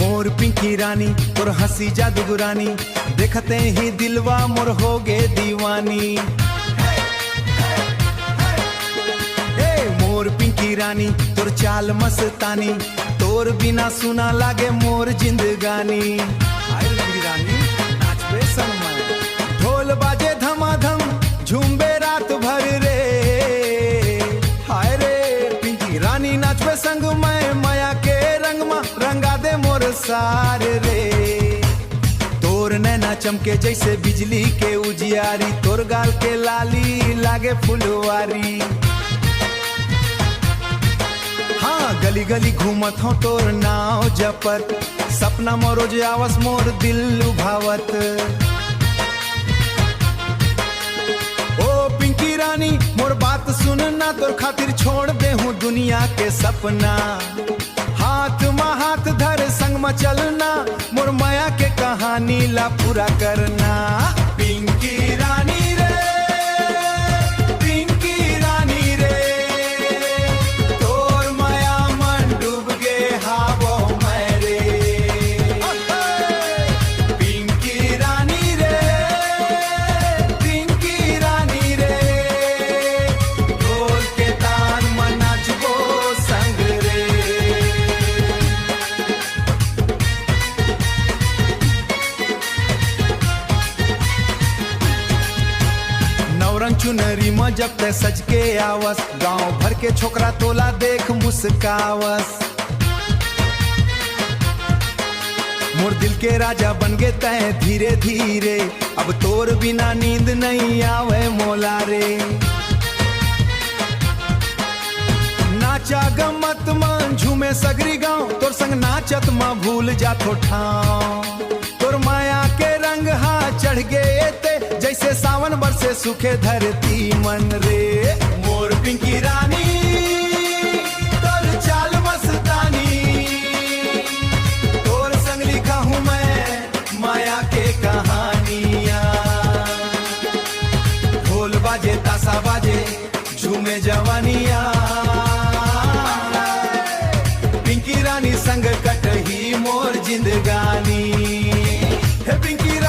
मोर पिंकी रानी तोर हंसी जादूगरानी, देखते ही दिलवा मोर हो गे दीवानी। मोर पिंकी रानी तोर चाल मस्तानी, तोर बिना सुना लागे मोर जिंदगानी। हाय पिंकी रानी नाचबे संग में, ढोल बाजे धमाधम झूमबे रात भर रे। हाय रे पिंकी रानी नाचबे संग में, माया के रंग में रंगा दे मोर सार रे। तोर नैना चमके जैसे बिजली के उजियारी, तोर गाल के लाली लागे फुलवारी। हाँ गली गली घूमत हो तोर नाव जपत, सपना में रोज आवस मोर दिल लुभावत। ओ पिंकी रानी मोर बात सुनना, तोर खातिर छोड़ दे हूँ दुनिया के सपना। हाथ में हाथ धर संग में चलना, मोर माया के कहानी ला पूरा करना। पिंकी रानी रे, पिंकी रानी रे, तोर माया मन डूब गे हावो मैं रे। पिंकी रानी रे, पिंकी रानी रे, ढोल के तान में नाचबो संग रे। नवरंग चुनरी में जब ते सज के आवस, गांव भर के छोकरा तोला देख मुस्कावस। मोर दिल के राजा बन गे तय धीरे धीरे, अब तोर बिना नींद नहीं आवे मोला रे। नाचा गमत मन झूमे सगरी गांव, तोर संग नाचत मां भूल जाथो ठाव। तोर माया के रंग हा चढ़ गए ते, जैसे सावन बरसे सूखे धरती मन रे। मोर पिंकी रानी तोर चाल मस्तानी, तोर संग लिखा हूँ मैं माया के कहानियां। ढोल बाजे तासा बाजे झूमे जवानियां, पिंकी रानी संग कटही मोर जिंदगानी। हे पिंकी